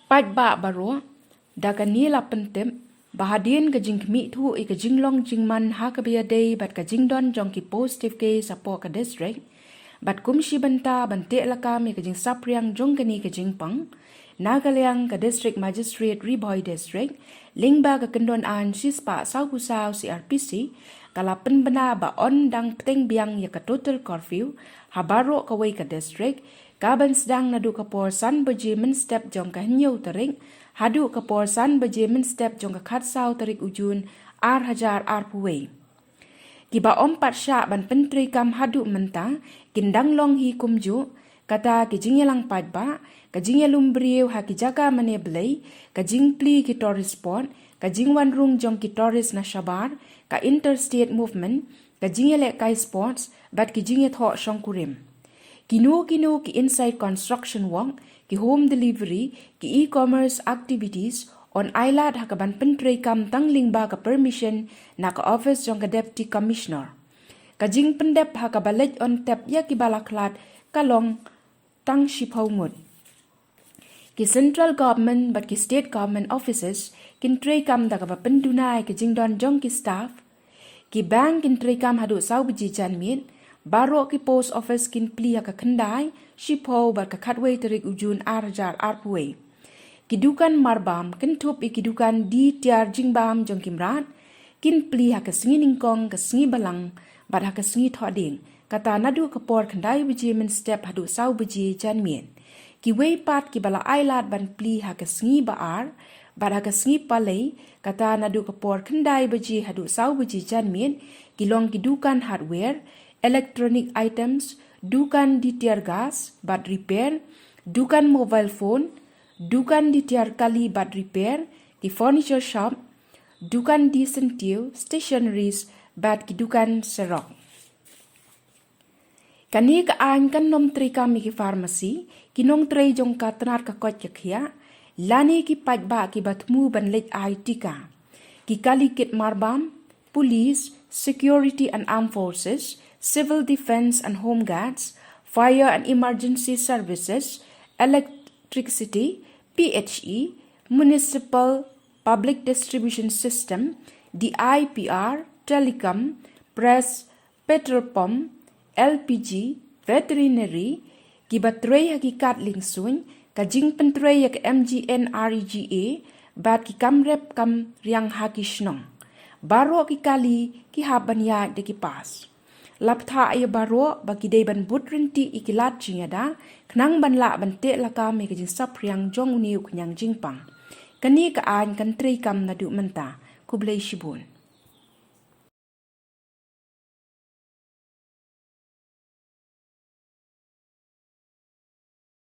Pat ba baro, daga nila pentem, bahadin ka jing kmi tu ka jing long jing man Haka biya day bat ka jing don jong ki positive case apo ka district, bat kumshi banta bante lakam ka jing sapriang jong kani ka jing pang, Nagaliang ka district magistrate Riboy district, lingba ka kendon an sispa sau kusau CRPC, kalapen bena ba on dang Bteng Biang ya ka total curfew, habaro ka way ka district, kaban sedang Naduh kapor san baje men step jong ka hinyaw tarik, Haduh kapor san baje men step jong ka khatsau tarik ujun hajar puway. Kiba ompat sya ban pentri kam Haduh mentang, kindang long hi kumju, kata kijing lang padba, kajing lumbriu ha kijaka mane belai, kajing pli ki tourist spot, kajing wanrung jong ki tourist na shabar, ka interstate movement, kajing lek kai sports, bat kijing thok shongkurim. Kinu ki inside construction work, ki home delivery, ki e-commerce activities, on island hakaban pentri kam tang lingba ka permission na ka office jong ka deputy commissioner. Kajing pendep hakabalet on tap ya ki balaklat kalong tang shipau mud. Ki central government but ki state government offices kin tray kam da ka pendunai ki jingdon jong ki staff. Ki bank kin tray kam Haduh sau biji janmit. Baro ki post office kin pli ka kendai shipau bar ka khatway tarik ujun hajar puway. Kidukan marbam kin tup kidukan di tiar jingbam jong kimrat kin pli ka singi ningkong ka singi balang bar ka singi thoding. Kata Naduh kapor kendai biji men step Haduh sau biji janmit. Ki way pat ki bala ailat ban pli ha ka sngi baar, bar ha ka sngi palay, kata Naduh kapor kendai baji Haduh sau baji janmin, ki long ki dukan hardware, electronic items, dukan di tiar gas, bad repair, dukan mobile phone, dukan di tiar kali bad repair, ki furniture shop, dukan di sentiu, stationaries, bad ki dukan serok. Kani ka an kan nom tri kami ki pharmacy, kinong tray jong ka tenar ka kot yakya, lani ki pajba ki batmu ban let ai tika. Ki kali kit marbam, police, security and armed forces, civil defense and home guards, fire and emergency services, electricity, PHE, municipal public distribution system, DIPR, telecom, press, petrol pump, LPG, veterinary, kibatray hakikat lingsun, kajing pentray yak MGN REGA, bat ki kamrep kam riang hakishnong. Baro ki kali ki haban ya de ki pas. Laptha ay baro bagi day ban butrenti ikilat jingada, knang ban la ban te laka me kajing sap riang jong uniu kanyang jingpang. Kani ka an kan tray kam Naduh menta, kublay shibun.